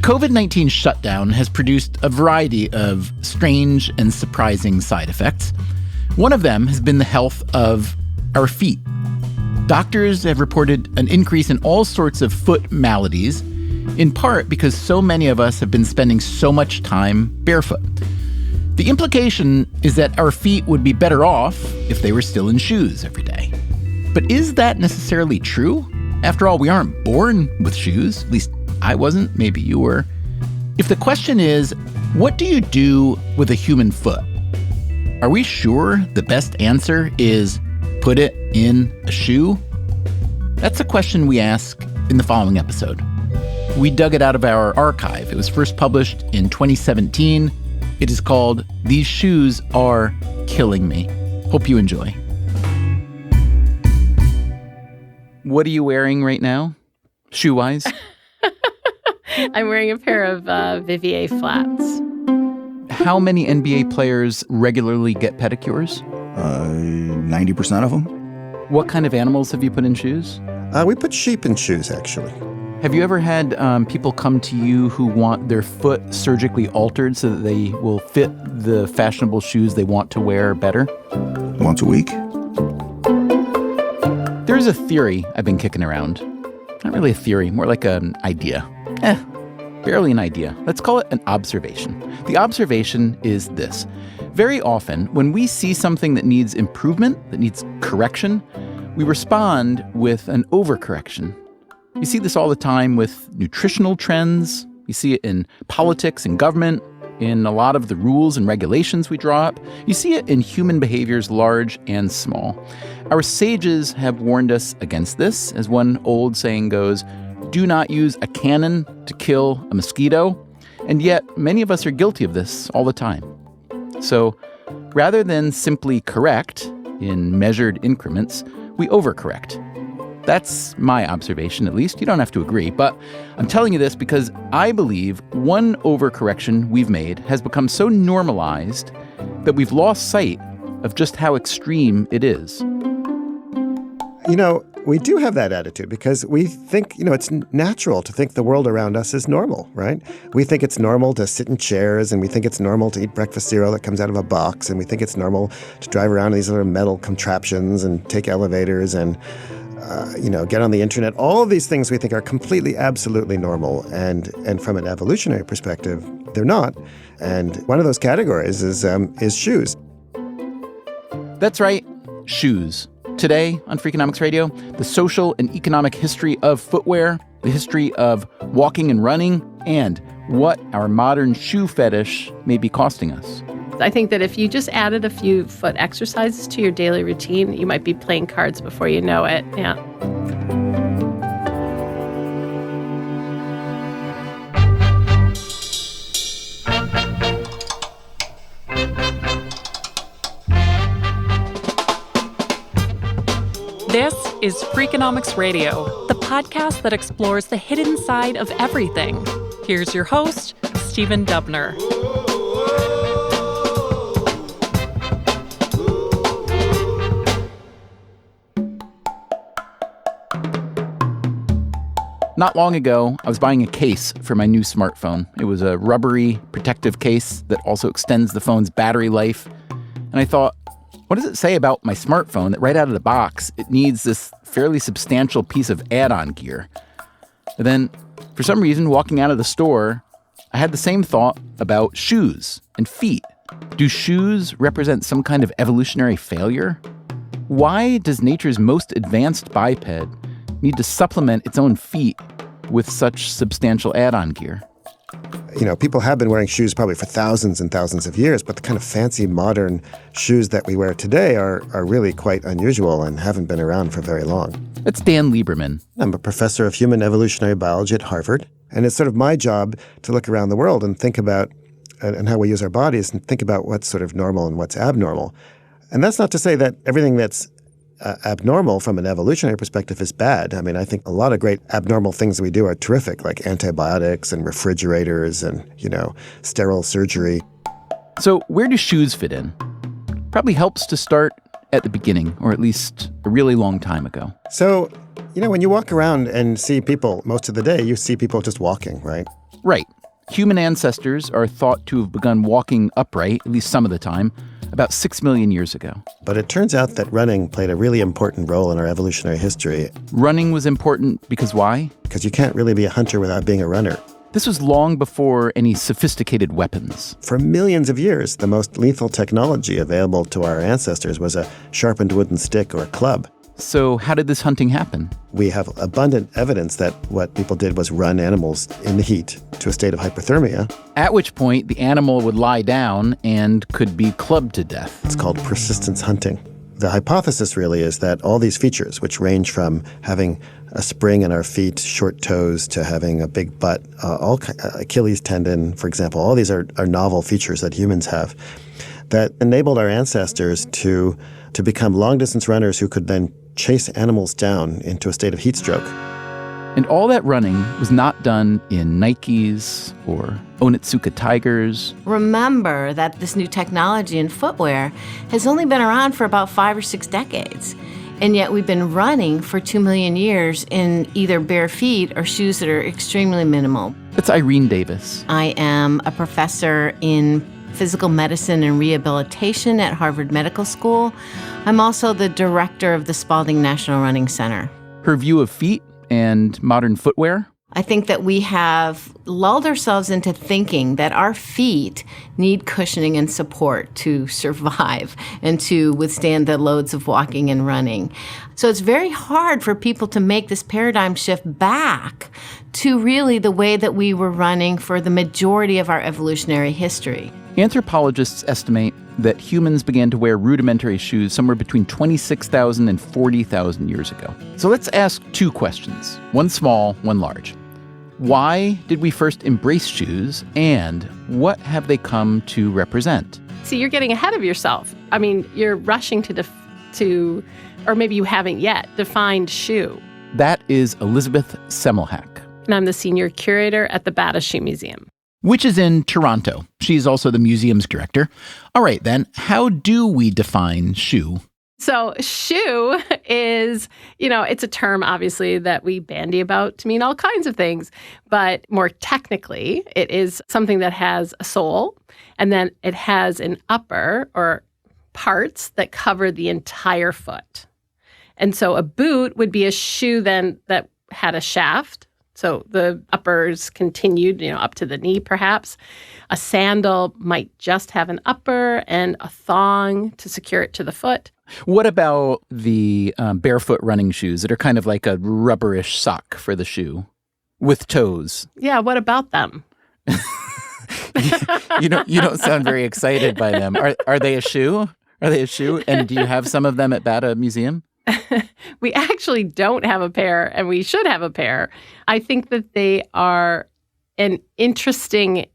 COVID-19 shutdown has produced a variety of strange and surprising side effects. One of them has been the health of our feet. Doctors have reported an increase in all sorts of foot maladies, in part because so many of us have been spending so much time barefoot. The implication is that our feet would be better off if they were still in shoes every day. But is that necessarily true? After all, we aren't born with shoes. At least I wasn't. Maybe you were. If the question is, what do you do with a human foot? Are we sure the best answer is put it in a shoe? That's a question we ask in the following episode. We dug it out of our archive. It was first published in 2017. It is called These Shoes Are Killing Me. Hope you enjoy. What are you wearing right now, shoe-wise? I'm wearing a pair of Vivier flats. How many NBA players regularly get pedicures? 90% of them. What kind of animals have you put in shoes? We put sheep in shoes, actually. Have you ever had people come to you who want their foot surgically altered so that they will fit the fashionable shoes they want to wear better? Once a week. There's a theory I've been kicking around. Not really a theory, more like an idea. Barely an idea. Let's call it an observation. The observation is this. Very often, when we see something that needs improvement, that needs correction, we respond with an overcorrection. You see this all the time with nutritional trends. You see it in politics and government, in a lot of the rules and regulations we draw up. You see it in human behaviors, large and small. Our sages have warned us against this. As one old saying goes, do not use a cannon to kill a mosquito. And yet, many of us are guilty of this all the time. So, rather than simply correct in measured increments, we overcorrect. That's my observation, at least. You don't have to agree, but I'm telling you this because I believe one overcorrection we've made has become so normalized that we've lost sight of just how extreme it is. You know, we do have that attitude because we think, it's natural to think the world around us is normal, right? We think it's normal to sit in chairs, and we think it's normal to eat breakfast cereal that comes out of a box, and we think it's normal to drive around in these little metal contraptions and take elevators and get on the internet. All of these things we think are completely, absolutely normal. And from an evolutionary perspective, they're not. And one of those categories is shoes. That's right, shoes. Today on Freakonomics Radio, the social and economic history of footwear, the history of walking and running, and what our modern shoe fetish may be costing us. I think that if you just added a few foot exercises to your daily routine, you might be playing cards before you know it. Yeah. This is Freakonomics Radio, the podcast that explores the hidden side of everything. Here's your host, Stephen Dubner. Not long ago, I was buying a case for my new smartphone. It was a rubbery, protective case that also extends the phone's battery life. And I thought, what does it say about my smartphone that right out of the box, it needs this fairly substantial piece of add-on gear? And then, for some reason, walking out of the store, I had the same thought about shoes and feet. Do shoes represent some kind of evolutionary failure? Why does nature's most advanced biped need to supplement its own feet with such substantial add-on gear? People have been wearing shoes probably for thousands and thousands of years, but the kind of fancy modern shoes that we wear today are really quite unusual and haven't been around for very long. That's Dan Lieberman. I'm a professor of human evolutionary biology at Harvard, and it's sort of my job to look around the world and think about and how we use our bodies and think about what's sort of normal and what's abnormal. And that's not to say that everything that's abnormal from an evolutionary perspective is bad. I mean, I think a lot of great abnormal things that we do are terrific, like antibiotics and refrigerators and, sterile surgery. So where do shoes fit in? Probably helps to start at the beginning, or at least a really long time ago. So, when you walk around and see people most of the day, you see people just walking, right? Right. Human ancestors are thought to have begun walking upright, at least some of the time, about 6 million years ago. But it turns out that running played a really important role in our evolutionary history. Running was important because why? Because you can't really be a hunter without being a runner. This was long before any sophisticated weapons. For millions of years, the most lethal technology available to our ancestors was a sharpened wooden stick or a club. So how did this hunting happen? We have abundant evidence that what people did was run animals in the heat to a state of hypothermia. At which point, the animal would lie down and could be clubbed to death. It's called persistence hunting. The hypothesis really is that all these features, which range from having a spring in our feet, short toes, to having a big butt, Achilles tendon, for example, all these are novel features that humans have that enabled our ancestors to become long-distance runners who could then chase animals down into a state of heat stroke. And all that running was not done in Nikes or Onitsuka tigers. Remember that this new technology in footwear has only been around for about 5 or 6 decades. And yet we've been running for 2 million years in either bare feet or shoes that are extremely minimal. That's Irene Davis. I am a professor in physical medicine and rehabilitation at Harvard Medical School. I'm also the director of the Spalding National Running Center. Her view of feet and modern footwear? I think that we have lulled ourselves into thinking that our feet need cushioning and support to survive and to withstand the loads of walking and running. So it's very hard for people to make this paradigm shift back to really the way that we were running for the majority of our evolutionary history. Anthropologists estimate that humans began to wear rudimentary shoes somewhere between 26,000 and 40,000 years ago. So let's ask 2 questions, one small, one large. Why did we first embrace shoes, and what have they come to represent? See, you're getting ahead of yourself. I mean, you're rushing to, or maybe you haven't yet, defined shoe. That is Elizabeth Semmelhack. And I'm the senior curator at the Bata Shoe Museum, which is in Toronto. She's also the museum's director. All right, then, how do we define shoe? So shoe is, it's a term, obviously, that we bandy about to mean all kinds of things. But more technically, it is something that has a sole, and then it has an upper or parts that cover the entire foot. And so a boot would be a shoe then that had a shaft. So the uppers continued, up to the knee, perhaps. A sandal might just have an upper and a thong to secure it to the foot. What about the barefoot running shoes that are kind of like a rubberish sock for the shoe with toes? Yeah, what about them? You don't sound very excited by them. Are they a shoe? Are they a shoe? And do you have some of them at Bata Museum? We actually don't have a pair, and we should have a pair. I think that they are an interesting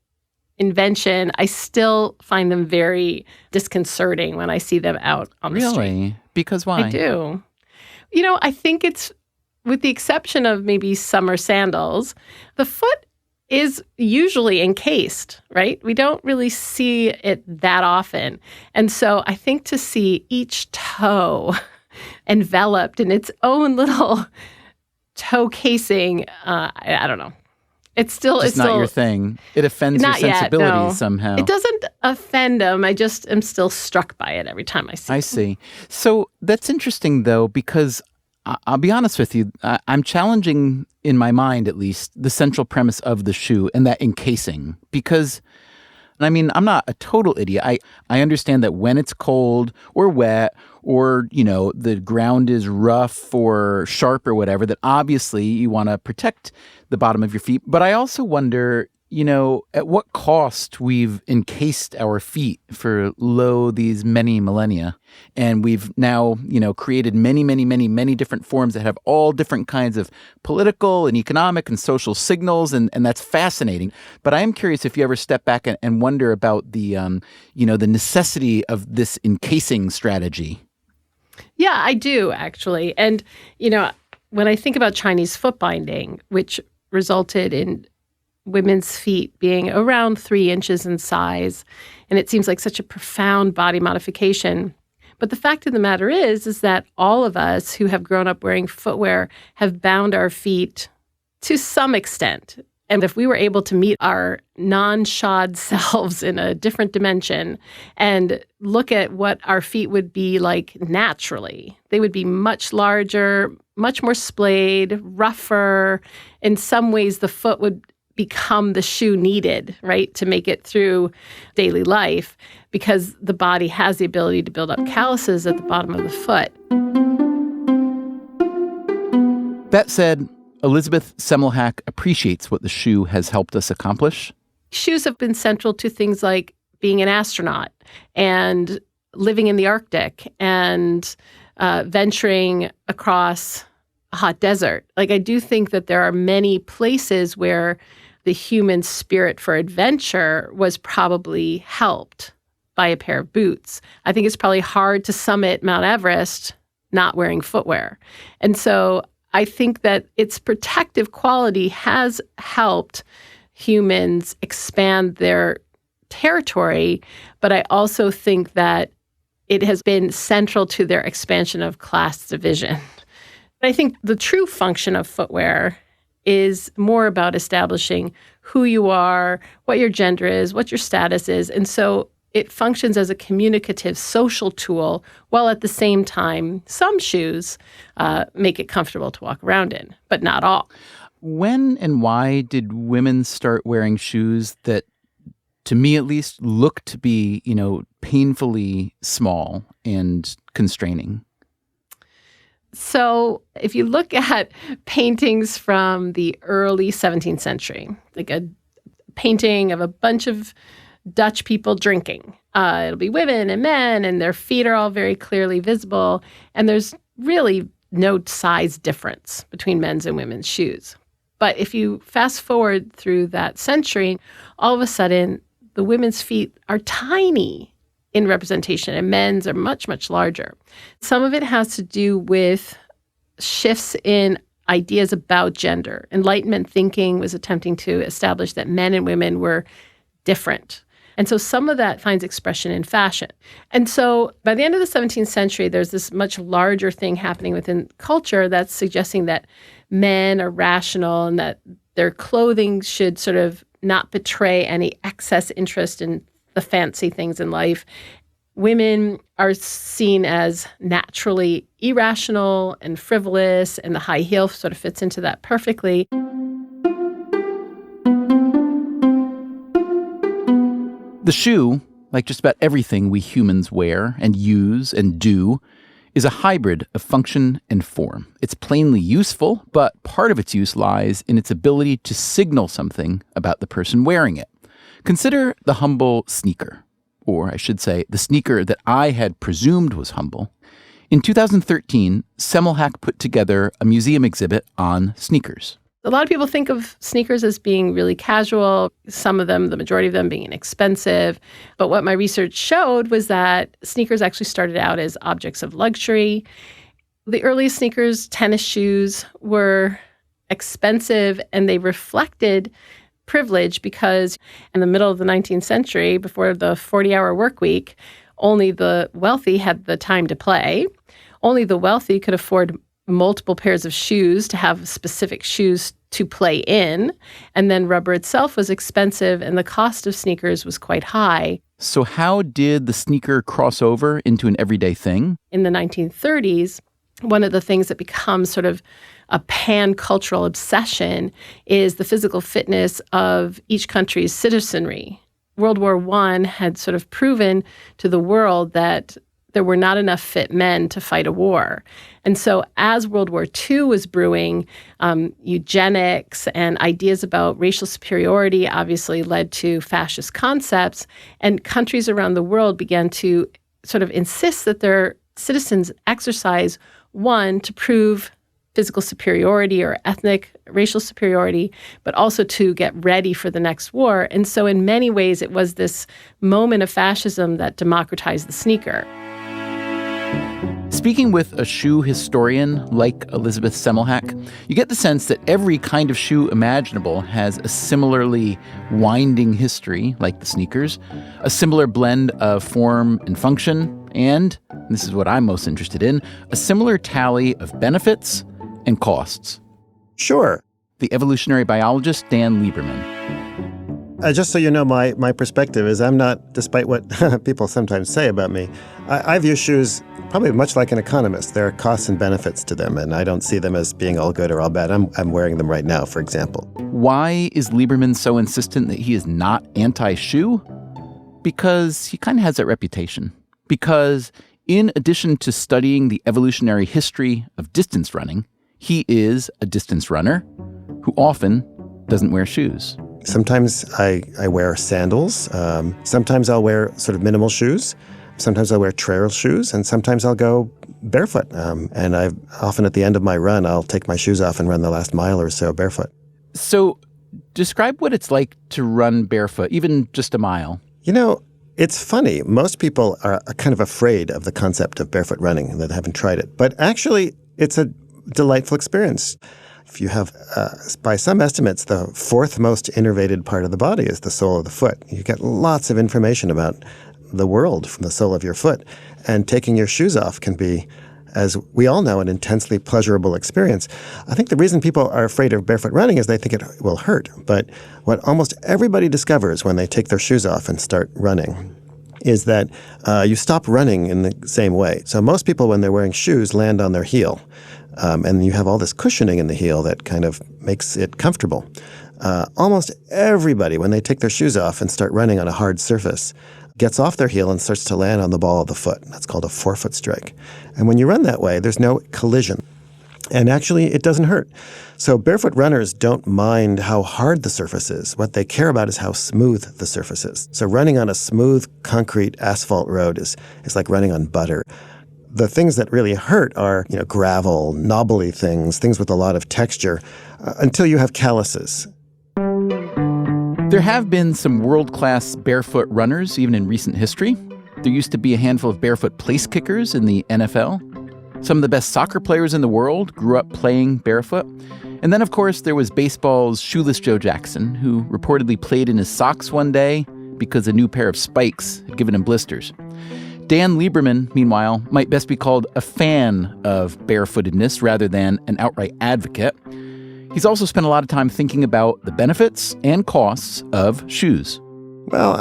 invention. I still find them very disconcerting when I see them out on the street. Really? Because why? I do. I think it's, with the exception of maybe summer sandals, the foot is usually encased, right? We don't really see it that often. And so I think to see each toe enveloped in its own little toe casing, I don't know. It's still not your thing. It offends your sensibilities somehow. It doesn't offend them. I just am still struck by it every time I see it. I see. So that's interesting, though, because I'll be honest with you. I'm challenging, in my mind at least, the central premise of the shoe and that encasing. Because, I'm not a total idiot. I understand that when it's cold or wet or, the ground is rough or sharp or whatever, that obviously you want to protect the bottom of your feet. But I also wonder, at what cost we've encased our feet for these many millennia. And we've now, created many, many, many, many different forms that have all different kinds of political and economic and social signals. And that's fascinating. But I am curious if you ever step back and wonder about the, the necessity of this encasing strategy. Yeah, I do, actually. And, when I think about Chinese foot binding, which resulted in women's feet being around 3 inches in size, and it seems like such a profound body modification. But the fact of the matter is that all of us who have grown up wearing footwear have bound our feet to some extent. And if we were able to meet our non-shod selves in a different dimension and look at what our feet would be like naturally, they would be much larger, much more splayed, rougher. In some ways, the foot would become the shoe needed, right, to make it through daily life because the body has the ability to build up calluses at the bottom of the foot. That said, Elizabeth Semmelhack appreciates what the shoe has helped us accomplish. Shoes have been central to things like being an astronaut and living in the Arctic and venturing across a hot desert. Like, I do think that there are many places where the human spirit for adventure was probably helped by a pair of boots. I think it's probably hard to summit Mount Everest not wearing footwear. And so I think that its protective quality has helped humans expand their territory, but I also think that it has been central to their expansion of class division. I think the true function of footwear is more about establishing who you are, what your gender is, what your status is. And so it functions as a communicative social tool, while at the same time, some shoes make it comfortable to walk around in, but not all. When and why did women start wearing shoes that, to me at least, look to be, painfully small and constraining? So if you look at paintings from the early 17th century, like a painting of a bunch of Dutch people drinking, it'll be women and men, and their feet are all very clearly visible. And there's really no size difference between men's and women's shoes. But if you fast forward through that century, all of a sudden, the women's feet are tiny in representation, and men's are much, much larger. Some of it has to do with shifts in ideas about gender. Enlightenment thinking was attempting to establish that men and women were different. And so some of that finds expression in fashion. And so by the end of the 17th century, there's this much larger thing happening within culture that's suggesting that men are rational and that their clothing should sort of not betray any excess interest in the fancy things in life. Women are seen as naturally irrational and frivolous, and the high heel sort of fits into that perfectly. The shoe, like just about everything we humans wear and use and do, is a hybrid of function and form. It's plainly useful, but part of its use lies in its ability to signal something about the person wearing it. Consider the humble sneaker, or I should say, the sneaker that I had presumed was humble. In 2013, Semmelhack put together a museum exhibit on sneakers. A lot of people think of sneakers as being really casual, some of them, the majority of them, being inexpensive. But what my research showed was that sneakers actually started out as objects of luxury. The earliest sneakers, tennis shoes, were expensive, and they reflected privilege because in the middle of the 19th century, before the 40-hour work week, only the wealthy had the time to play. Only the wealthy could afford multiple pairs of shoes to have specific shoes to play in. And then rubber itself was expensive and the cost of sneakers was quite high. So how did the sneaker cross over into an everyday thing? In the 1930s, one of the things that becomes sort of a pan-cultural obsession is the physical fitness of each country's citizenry. World War I had sort of proven to the world that there were not enough fit men to fight a war. And so as World War II was brewing, eugenics and ideas about racial superiority obviously led to fascist concepts, and countries around the world began to sort of insist that their citizens exercise, one, to prove physical superiority or ethnic racial superiority, but also to get ready for the next war. And so in many ways, it was this moment of fascism that democratized the sneaker. Speaking with a shoe historian like Elizabeth Semmelhack, you get the sense that every kind of shoe imaginable has a similarly winding history, like the sneakers, a similar blend of form and function, and, this is what I'm most interested in, a similar tally of benefits and costs. Sure. the evolutionary biologist Dan Lieberman. Just so you know, my perspective is I'm not, despite what people sometimes say about me, I view shoes probably much like an economist. There are costs and benefits to them, and I don't see them as being all good or all bad. I'm wearing them right now, for example. Why is Lieberman so insistent that he is not anti-shoe? Because he kind of has that reputation. Because in addition to studying the evolutionary history of distance running, he is a distance runner who often doesn't wear shoes. Sometimes I wear sandals. Sometimes I'll wear sort of minimal shoes. Sometimes I'll wear trail shoes, and sometimes I'll go barefoot. And I often at the end of my run, I'll take my shoes off and run the last mile or so barefoot. So describe what it's like to run barefoot, even just a mile. You know, it's funny. Most people are kind of afraid of the concept of barefoot running and that haven't tried it. But actually, it's a delightful experience. If you have, by some estimates, the fourth most innervated part of the body is the sole of the foot. You get lots of information about the world from the sole of your foot. And taking your shoes off can be, as we all know, an intensely pleasurable experience. I think the reason people are afraid of barefoot running is they think it will hurt. But what almost everybody discovers when they take their shoes off and start running is that you stop running in the same way. So most people, when they're wearing shoes, land on their heel. And you have all this cushioning in the heel that kind of makes it comfortable. Almost everybody, when they take their shoes off and start running on a hard surface, gets off their heel and starts to land on the ball of the foot. That's called a forefoot strike. And when you run that way, there's no collision. And actually, it doesn't hurt. So barefoot runners don't mind how hard the surface is. What they care about is how smooth the surface is. So running on a smooth concrete asphalt road is like running on butter. The things that really hurt are, gravel, knobbly things with a lot of texture, until you have calluses. There have been some world-class barefoot runners, even in recent history. There used to be a handful of barefoot place kickers in the NFL. Some of the best soccer players in the world grew up playing barefoot. And then, of course, there was baseball's Shoeless Joe Jackson, who reportedly played in his socks one day because a new pair of spikes had given him blisters. Dan Lieberman, meanwhile, might best be called a fan of barefootedness rather than an outright advocate. He's also spent a lot of time thinking about the benefits and costs of shoes. Well,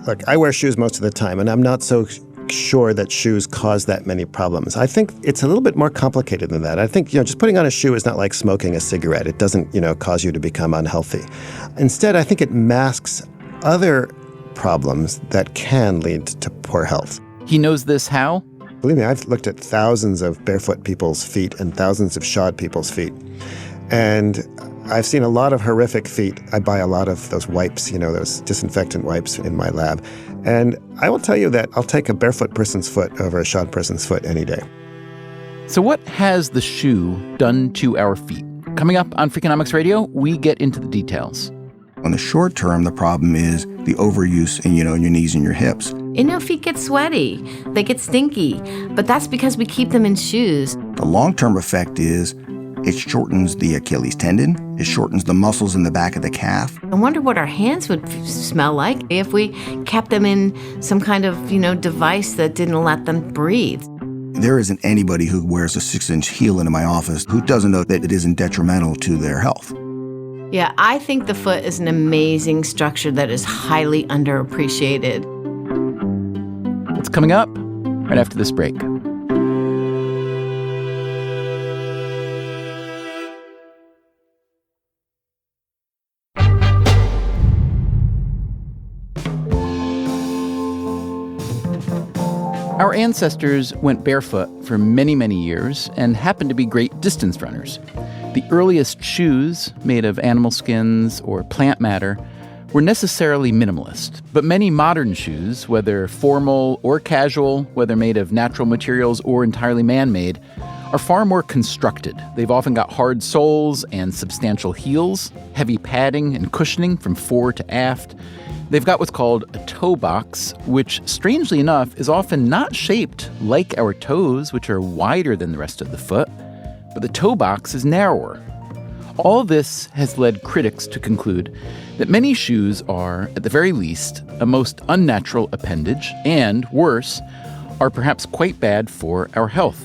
look, I wear shoes most of the time, and I'm not so sure that shoes cause that many problems. I think it's a little bit more complicated than that. I think, just putting on a shoe is not like smoking a cigarette. It doesn't, cause you to become unhealthy. Instead, I think it masks other problems that can lead to poor health. He knows this how? Believe me, I've looked at thousands of barefoot people's feet and thousands of shod people's feet. And I've seen a lot of horrific feet. I buy a lot of those wipes, those disinfectant wipes in my lab. And I will tell you that I'll take a barefoot person's foot over a shod person's foot any day. So what has the shoe done to our feet? Coming up on Freakonomics Radio, we get into the details. On the short term, the problem is the overuse in, your knees and your hips. Feet get sweaty. They get stinky. But that's because we keep them in shoes. The long-term effect is it shortens the Achilles tendon. It shortens the muscles in the back of the calf. I wonder what our hands would smell like if we kept them in some kind of, device that didn't let them breathe. There isn't anybody who wears a 6-inch heel into my office who doesn't know that it isn't detrimental to their health. Yeah, I think the foot is an amazing structure that is highly underappreciated. It's coming up right after this break. Our ancestors went barefoot for many, many years and happened to be great distance runners. The earliest shoes, made of animal skins or plant matter, were necessarily minimalist. But many modern shoes, whether formal or casual, whether made of natural materials or entirely man-made, are far more constructed. They've often got hard soles and substantial heels, heavy padding and cushioning from fore to aft. They've got what's called a toe box, which, strangely enough, is often not shaped like our toes, which are wider than the rest of the foot, but the toe box is narrower. All this has led critics to conclude that many shoes are, at the very least, a most unnatural appendage, and, worse, are perhaps quite bad for our health.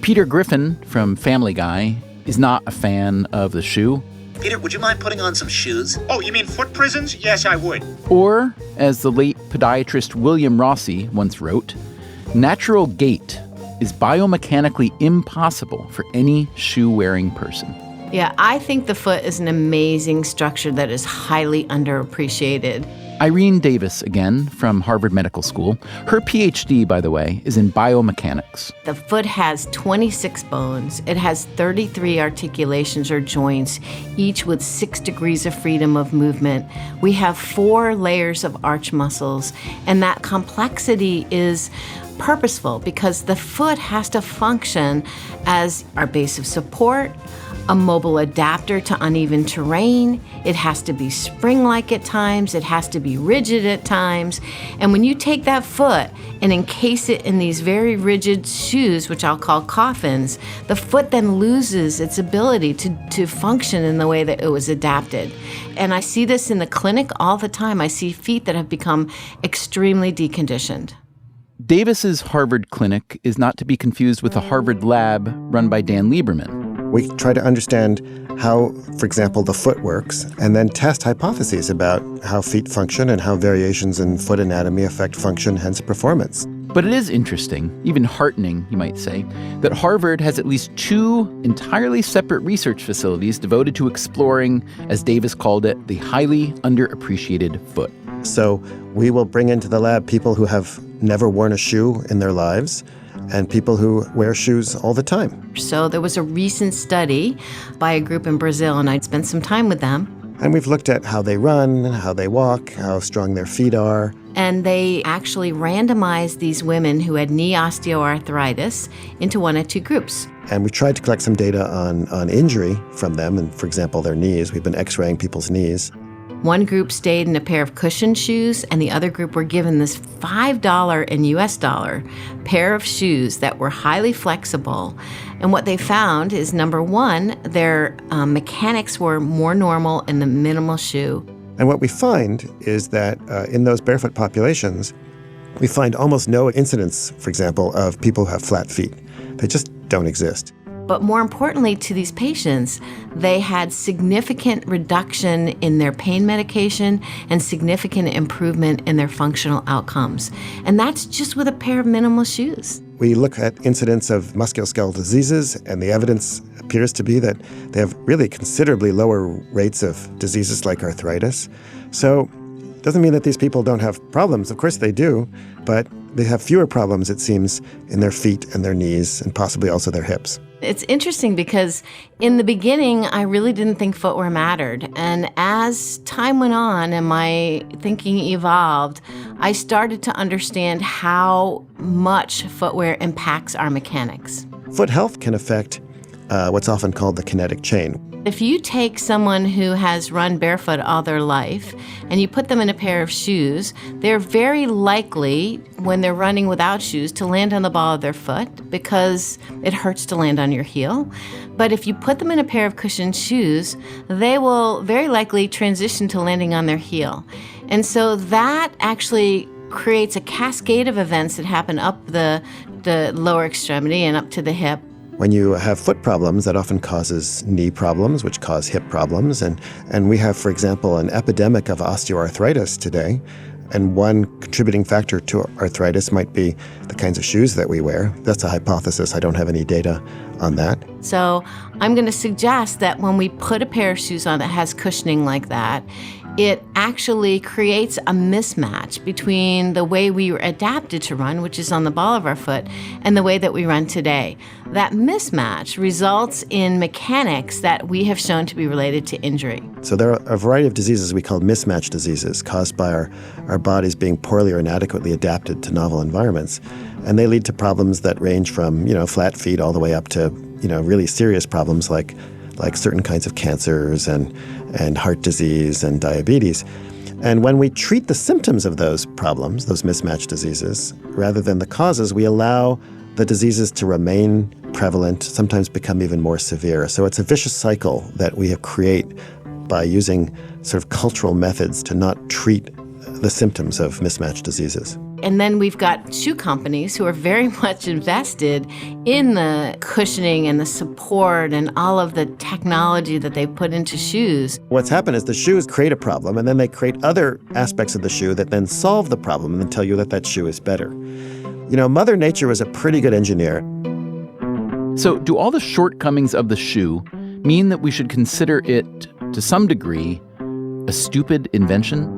Peter Griffin from Family Guy is not a fan of the shoe. Peter, would you mind putting on some shoes? Oh, you mean foot prisons? Yes, I would. Or, as the late podiatrist William Rossi once wrote, natural gait is biomechanically impossible for any shoe-wearing person. Yeah, I think the foot is an amazing structure that is highly underappreciated. Irene Davis, again, from Harvard Medical School. Her PhD, by the way, is in biomechanics. The foot has 26 bones. It has 33 articulations or joints, each with 6 degrees of freedom of movement. We have 4 layers of arch muscles, and that complexity is purposeful because the foot has to function as our base of support, a mobile adapter to uneven terrain. It has to be spring-like at times. It has to be rigid at times. And when you take that foot and encase it in these very rigid shoes, which I'll call coffins, the foot then loses its ability to function in the way that it was adapted. And I see this in the clinic all the time. I see feet that have become extremely deconditioned. Davis's Harvard clinic is not to be confused with a Harvard lab run by Dan Lieberman. We try to understand how, for example, the foot works, and then test hypotheses about how feet function and how variations in foot anatomy affect function, hence performance. But it is interesting, even heartening, you might say, that Harvard has at least 2 entirely separate research facilities devoted to exploring, as Davis called it, the highly underappreciated foot. So we will bring into the lab people who have never worn a shoe in their lives and people who wear shoes all the time. So there was a recent study by a group in Brazil, and I'd spent some time with them. And we've looked at how they run, how they walk, how strong their feet are. And they actually randomized these women who had knee osteoarthritis into one of 2 groups. And we tried to collect some data on injury from them, and for example, their knees. We've been x-raying people's knees. One group stayed in a pair of cushioned shoes, and the other group were given this $5 in US dollar pair of shoes that were highly flexible. And what they found is, number one, their mechanics were more normal in the minimal shoe. And what we find is that in those barefoot populations, we find almost no incidence, for example, of people who have flat feet. They just don't exist. But more importantly to these patients, they had significant reduction in their pain medication and significant improvement in their functional outcomes. And that's just with a pair of minimal shoes. We look at incidence of musculoskeletal diseases, and the evidence appears to be that they have really considerably lower rates of diseases like arthritis. So it doesn't mean that these people don't have problems. Of course they do, but they have fewer problems, it seems, in their feet and their knees and possibly also their hips. It's interesting because in the beginning, I really didn't think footwear mattered. And as time went on and my thinking evolved, I started to understand how much footwear impacts our mechanics. Foot health can affect what's often called the kinetic chain. If you take someone who has run barefoot all their life and you put them in a pair of shoes, they're very likely, when they're running without shoes, to land on the ball of their foot because it hurts to land on your heel. But if you put them in a pair of cushioned shoes, they will very likely transition to landing on their heel. And so that actually creates a cascade of events that happen up the lower extremity and up to the hip. When you have foot problems, that often causes knee problems, which cause hip problems. And we have, for example, an epidemic of osteoarthritis today. And one contributing factor to arthritis might be the kinds of shoes that we wear. That's a hypothesis. I don't have any data on that. So I'm going to suggest that when we put a pair of shoes on that has cushioning like that, it actually creates a mismatch between the way we were adapted to run, which is on the ball of our foot, and the way that we run today. That mismatch results in mechanics that we have shown to be related to injury. So there are a variety of diseases we call mismatch diseases caused by our bodies being poorly or inadequately adapted to novel environments. And they lead to problems that range from, flat feet all the way up to, really serious problems like certain kinds of cancers and heart disease and diabetes. And when we treat the symptoms of those problems, those mismatched diseases, rather than the causes, we allow the diseases to remain prevalent, sometimes become even more severe. So it's a vicious cycle that we create by using sort of cultural methods to not treat the symptoms of mismatched diseases. And then we've got shoe companies who are very much invested in the cushioning and the support and all of the technology that they put into shoes. What's happened is the shoes create a problem, and then they create other aspects of the shoe that then solve the problem and then tell you that that shoe is better. You know, Mother Nature was a pretty good engineer. So do all the shortcomings of the shoe mean that we should consider it, to some degree, a stupid invention?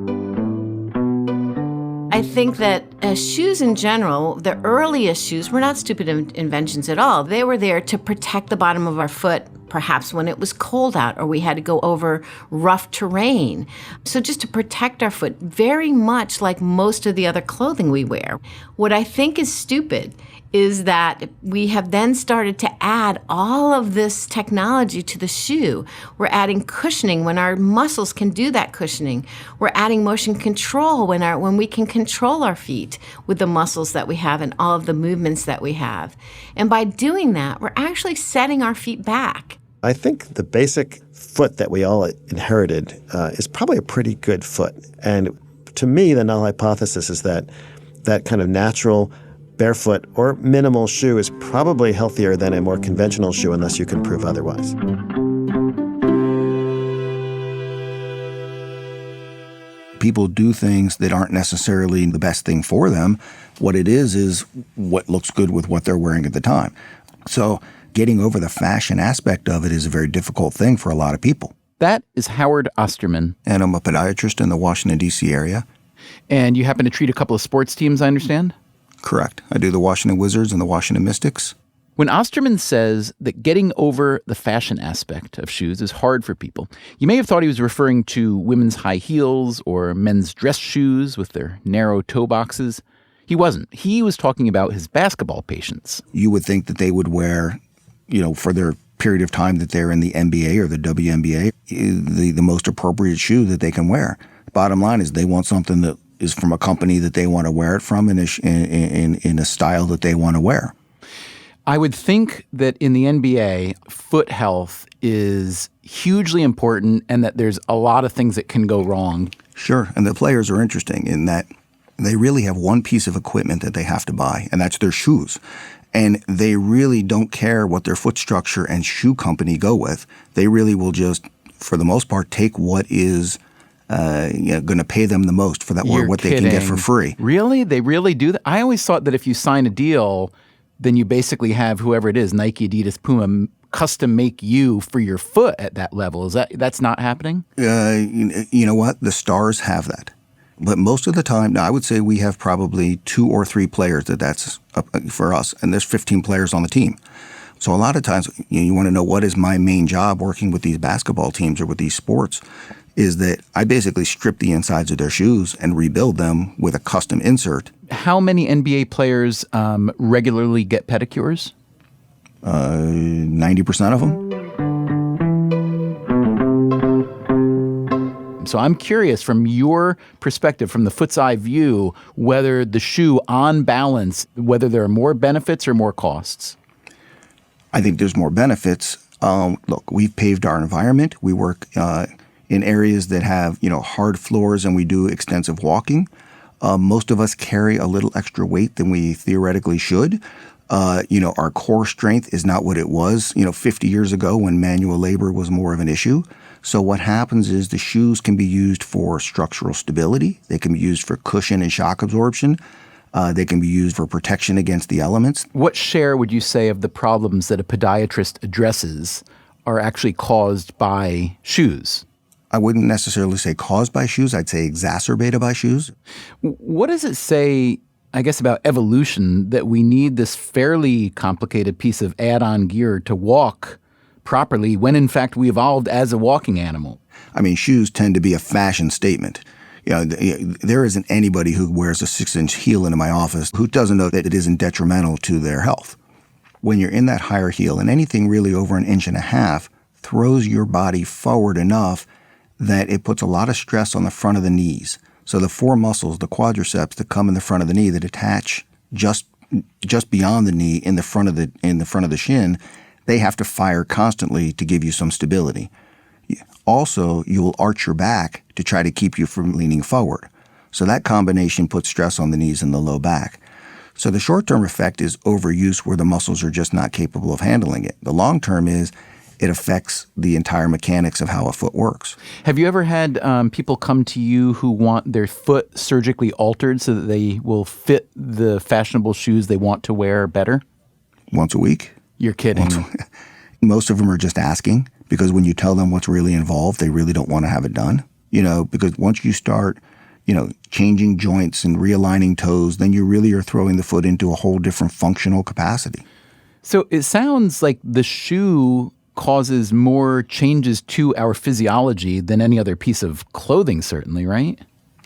I think that shoes in general, the earliest shoes, were not stupid inventions at all. They were there to protect the bottom of our foot, perhaps when it was cold out or we had to go over rough terrain. So just to protect our foot, very much like most of the other clothing we wear. What I think is stupid is that we have then started to add all of this technology to the shoe. We're adding cushioning when our muscles can do that cushioning. We're adding motion control when we can control our feet with the muscles that we have and all of the movements that we have. And by doing that, we're actually setting our feet back. I think the basic foot that we all inherited is probably a pretty good foot. And to me, the null hypothesis is that that kind of natural barefoot or minimal shoe is probably healthier than a more conventional shoe unless you can prove otherwise. People do things that aren't necessarily the best thing for them. What it is what looks good with what they're wearing at the time. So getting over the fashion aspect of it is a very difficult thing for a lot of people. That is Howard Osterman. And I'm a podiatrist in the Washington, D.C. area. And you happen to treat a couple of sports teams, I understand? Correct. I do the Washington Wizards and the Washington Mystics. When Osterman says that getting over the fashion aspect of shoes is hard for people, you may have thought he was referring to women's high heels or men's dress shoes with their narrow toe boxes. He wasn't. He was talking about his basketball patients. You would think that they would wear, for their period of time that they're in the NBA or the WNBA, the most appropriate shoe that they can wear. Bottom line is they want something that is from a company that they want to wear it from in a style that they want to wear. I would think that in the NBA, foot health is hugely important and that there's a lot of things that can go wrong. Sure, and the players are interesting in that they really have one piece of equipment that they have to buy, and that's their shoes. And they really don't care what their foot structure and shoe company go with. They really will just, for the most part, take what is going to pay them the most for that, or what they can get for free. Really? They really do that? I always thought that if you sign a deal, then you basically have whoever it is, Nike, Adidas, Puma, custom make you for your foot at that level. That's not happening? You know what? The stars have that. But most of the time, now I would say we have probably 2 or 3 players that's for us, and there's 15 players on the team. So a lot of times you want to know what is my main job working with these basketball teams or with these sports, is that I basically strip the insides of their shoes and rebuild them with a custom insert. How many NBA players regularly get pedicures? 90% of them. So I'm curious, from your perspective, from the foot's eye view, whether the shoe on balance, whether there are more benefits or more costs. I think there's more benefits. Look, we've paved our environment. We work in areas that have, hard floors, and we do extensive walking. Most of us carry a little extra weight than we theoretically should. Our core strength is not what it was, 50 years ago when manual labor was more of an issue. So what happens is the shoes can be used for structural stability. They can be used for cushion and shock absorption. They can be used for protection against the elements. What share would you say of the problems that a podiatrist addresses are actually caused by shoes? I wouldn't necessarily say caused by shoes. I'd say exacerbated by shoes. What does it say, I guess, about evolution that we need this fairly complicated piece of add-on gear to walk properly when, in fact, we evolved as a walking animal? I mean, shoes tend to be a fashion statement. There isn't anybody who wears a 6-inch heel into my office who doesn't know that it isn't detrimental to their health. When you're in that higher heel, and anything really over 1.5 inches throws your body forward enough that it puts a lot of stress on the front of the knees. So the 4 muscles, the quadriceps that come in the front of the knee that attach just beyond the knee in the front of the shin, they have to fire constantly to give you some stability. Also, you will arch your back to try to keep you from leaning forward. So that combination puts stress on the knees and the low back. So the short-term effect is overuse where the muscles are just not capable of handling it. The long-term is it affects the entire mechanics of how a foot works. Have you ever had people come to you who want their foot surgically altered so that they will fit the fashionable shoes they want to wear better? Once a week. You're kidding. Most of them are just asking because when you tell them what's really involved, they really don't want to have it done. Because once you start, changing joints and realigning toes, then you really are throwing the foot into a whole different functional capacity. So it sounds like the shoe causes more changes to our physiology than any other piece of clothing, certainly, right?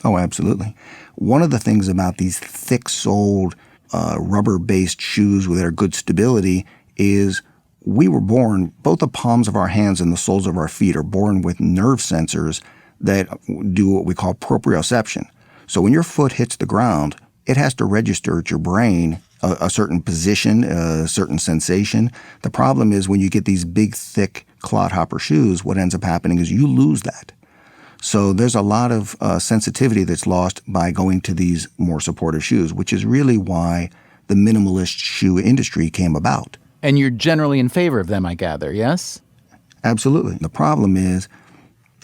Oh, absolutely. One of the things about these thick-soled, rubber-based shoes with their good stability is we were born, both the palms of our hands and the soles of our feet are born with nerve sensors that do what we call proprioception. So when your foot hits the ground, it has to register at your brain a certain position, a certain sensation. The problem is when you get these big, thick clodhopper shoes, what ends up happening is you lose that. So there's a lot of sensitivity that's lost by going to these more supportive shoes, which is really why the minimalist shoe industry came about. And you're generally in favor of them, I gather, yes? Absolutely. The problem is,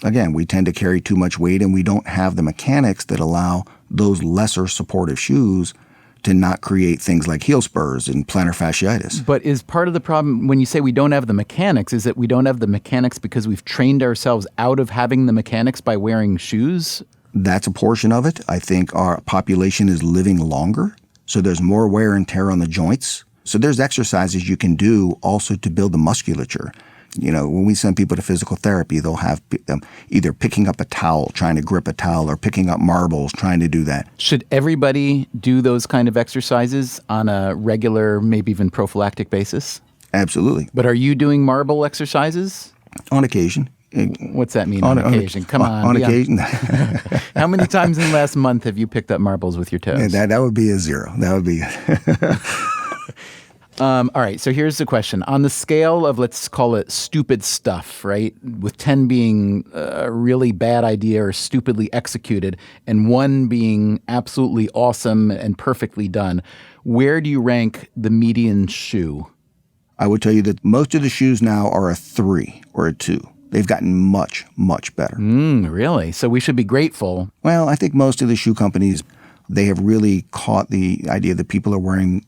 again, we tend to carry too much weight and we don't have the mechanics that allow those lesser supportive shoes to not create things like heel spurs and plantar fasciitis. But is part of the problem when you say we don't have the mechanics, is that we don't have the mechanics because we've trained ourselves out of having the mechanics by wearing shoes? That's a portion of it. I think our population is living longer, so there's more wear and tear on the joints. So there's exercises you can do also to build the musculature. When we send people to physical therapy, they'll have them either picking up a towel, trying to grip a towel, or picking up marbles, trying to do that. Should everybody do those kind of exercises on a regular, maybe even prophylactic basis? Absolutely. But are you doing marble exercises? On occasion. What's that mean on occasion? Come on. On occasion. How many times in the last month have you picked up marbles with your toes? That would be a 0. That would be... All right, so here's the question. On the scale of, let's call it stupid stuff, right, with 10 being a really bad idea or stupidly executed, and 1 being absolutely awesome and perfectly done, where do you rank the median shoe? I would tell you that most of the shoes now are a 3 or a 2. They've gotten much, much better. Really? So we should be grateful. Well, I think most of the shoe companies, they have really caught the idea that people are wearing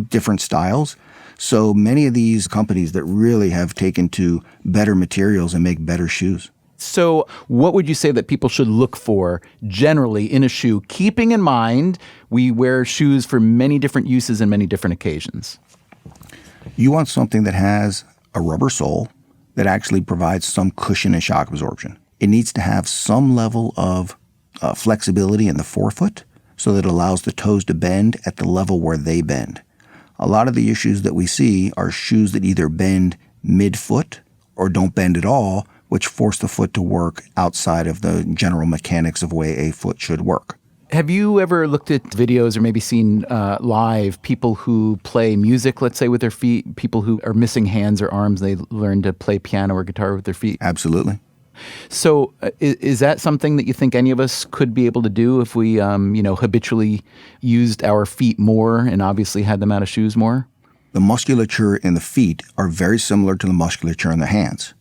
different styles. So many of these companies that really have taken to better materials and make better shoes. So what would you say that people should look for generally in a shoe, keeping in mind we wear shoes for many different uses and many different occasions? You want something that has a rubber sole that actually provides some cushion and shock absorption. It needs to have some level of flexibility in the forefoot so that it allows the toes to bend at the level where they bend. A lot of the issues that we see are shoes that either bend mid-foot or don't bend at all, which force the foot to work outside of the general mechanics of the way a foot should work. Have you ever looked at videos or maybe seen live people who play music, let's say, with their feet, people who are missing hands or arms, they learn to play piano or guitar with their feet? Absolutely. So is that something that you think any of us could be able to do if we, habitually used our feet more and obviously had them out of shoes more? The musculature in the feet are very similar to the musculature in the hands.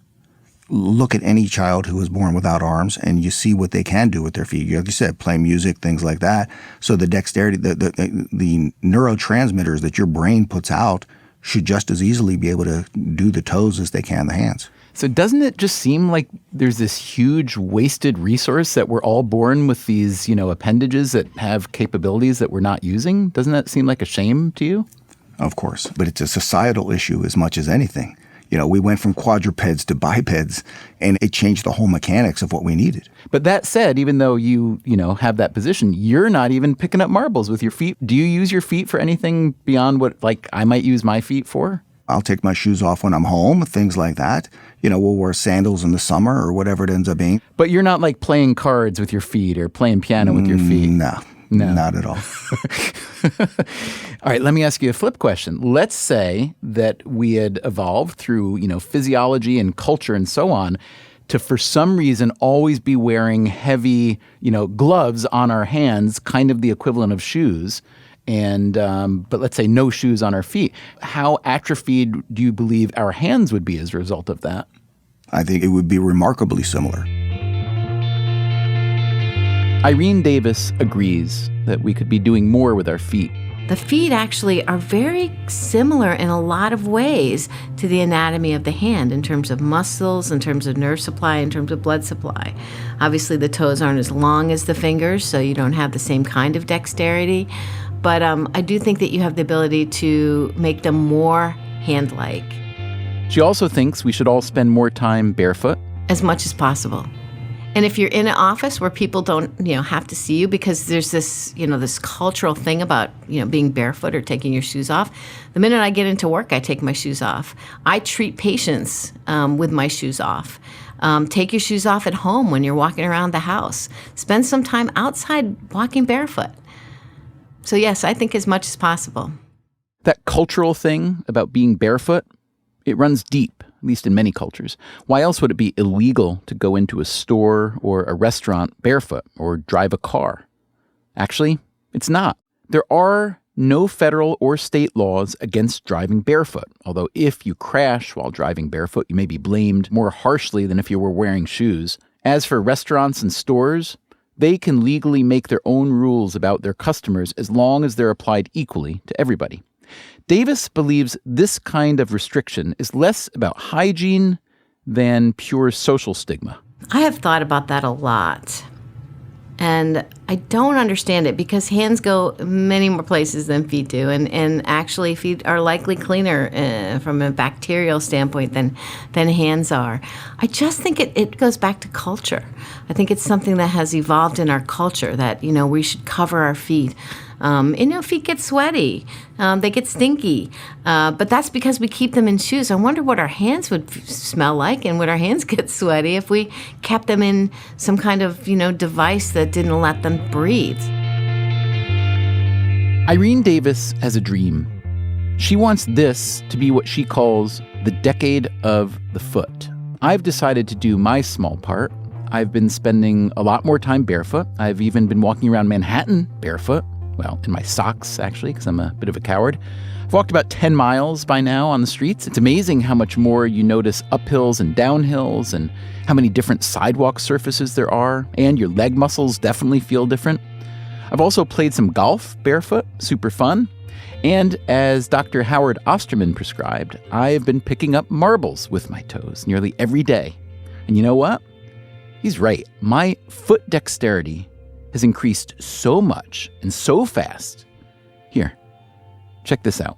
Look at any child who was born without arms and you see what they can do with their feet. Like you said, play music, things like that. So the dexterity, the neurotransmitters that your brain puts out should just as easily be able to do the toes as they can the hands. So doesn't it just seem like there's this huge wasted resource that we're all born with these, appendages that have capabilities that we're not using? Doesn't that seem like a shame to you? Of course, but it's a societal issue as much as anything. We went from quadrupeds to bipeds, and it changed the whole mechanics of what we needed. But that said, even though you have that position, you're not even picking up marbles with your feet. Do you use your feet for anything beyond what, I might use my feet for? I'll take my shoes off when I'm home, things like that. We'll wear sandals in the summer or whatever it ends up being. But you're not playing cards with your feet or playing piano with your feet? No, not at all. All right, let me ask you a flip question. Let's say that we had evolved through, physiology and culture and so on to, for some reason, always be wearing heavy, gloves on our hands, kind of the equivalent of shoes, and but let's say no shoes on our feet. How atrophied do you believe our hands would be as a result of that? I think it would be remarkably similar. Irene Davis agrees that we could be doing more with our feet. The feet actually are very similar in a lot of ways to the anatomy of the hand in terms of muscles, in terms of nerve supply, in terms of blood supply. Obviously, the toes aren't as long as the fingers, so you don't have the same kind of dexterity. But I do think that you have the ability to make them more hand-like. She also thinks we should all spend more time barefoot. As much as possible. And if you're in an office where people don't, have to see you, because there's this, this cultural thing about, being barefoot or taking your shoes off. The minute I get into work, I take my shoes off. I treat patients with my shoes off. Take your shoes off at home when you're walking around the house. Spend some time outside walking barefoot. So yes, I think as much as possible. That cultural thing about being barefoot, it runs deep, at least in many cultures. Why else would it be illegal to go into a store or a restaurant barefoot or drive a car? Actually, it's not. There are no federal or state laws against driving barefoot, although if you crash while driving barefoot, you may be blamed more harshly than if you were wearing shoes. As for restaurants and stores, they can legally make their own rules about their customers as long as they're applied equally to everybody. Davis believes this kind of restriction is less about hygiene than pure social stigma. I have thought about that a lot. And I don't understand it because hands go many more places than feet do. And actually, feet are likely cleaner from a bacterial standpoint than hands are. I just think it goes back to culture. I think it's something that has evolved in our culture that, we should cover our feet. Feet get sweaty, they get stinky, but that's because we keep them in shoes. I wonder what our hands would smell like and would our hands get sweaty if we kept them in some kind of, device that didn't let them breathe. Irene Davis has a dream. She wants this to be what she calls the decade of the foot. I've decided to do my small part. I've been spending a lot more time barefoot. I've even been walking around Manhattan barefoot. Well, in my socks, actually, because I'm a bit of a coward. I've walked about 10 miles by now on the streets. It's amazing how much more you notice uphills and downhills and how many different sidewalk surfaces there are, and your leg muscles definitely feel different. I've also played some golf barefoot, super fun. And as Dr. Howard Osterman prescribed, I've been picking up marbles with my toes nearly every day. And you know what? He's right. My foot dexterity has increased so much and so fast. Here, check this out.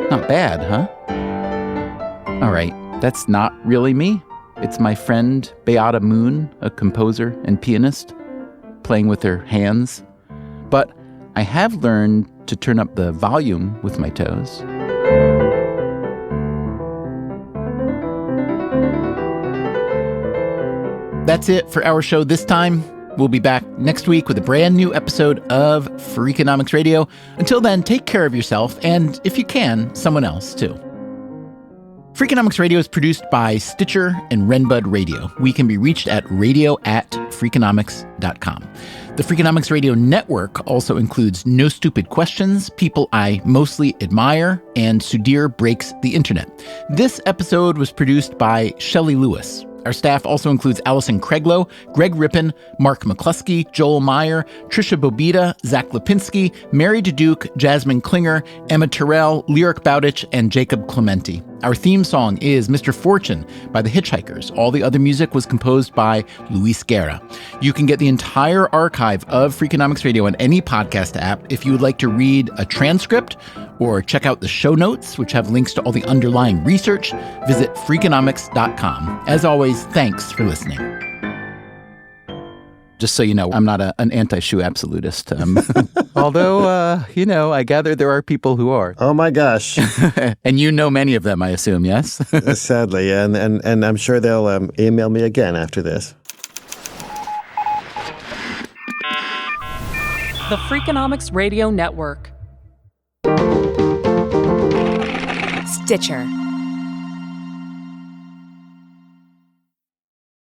Not bad, huh? All right, that's not really me. It's my friend Beata Moon, a composer and pianist, playing with her hands. But I have learned to turn up the volume with my toes. That's it for our show this time. We'll be back next week with a brand new episode of Freakonomics Radio. Until then, take care of yourself, and if you can, someone else too. Freakonomics Radio is produced by Stitcher and Renbud Radio. We can be reached at radio@freakonomics.com. The Freakonomics Radio Network also includes No Stupid Questions, People I Mostly Admire, and Sudhir Breaks the Internet. This episode was produced by Shelley Lewis. Our staff also includes Allison Craiglow, Greg Rippin, Mark McCluskey, Joel Meyer, Trisha Bobita, Zach Lipinski, Mary DeDuke, Jasmine Klinger, Emma Terrell, Lyric Bowditch, and Jacob Clementi. Our theme song is Mr. Fortune by The Hitchhikers. All the other music was composed by Luis Guerra. You can get the entire archive of Freakonomics Radio on any podcast app. If you would like to read a transcript or check out the show notes, which have links to all the underlying research, visit Freakonomics.com. As always, thanks for listening. Just so you know, I'm not an anti-shoe absolutist. Although, I gather there are people who are. Oh, my gosh. And you know many of them, I assume, yes? Sadly, and I'm sure they'll email me again after this. The Freakonomics Radio Network. Stitcher.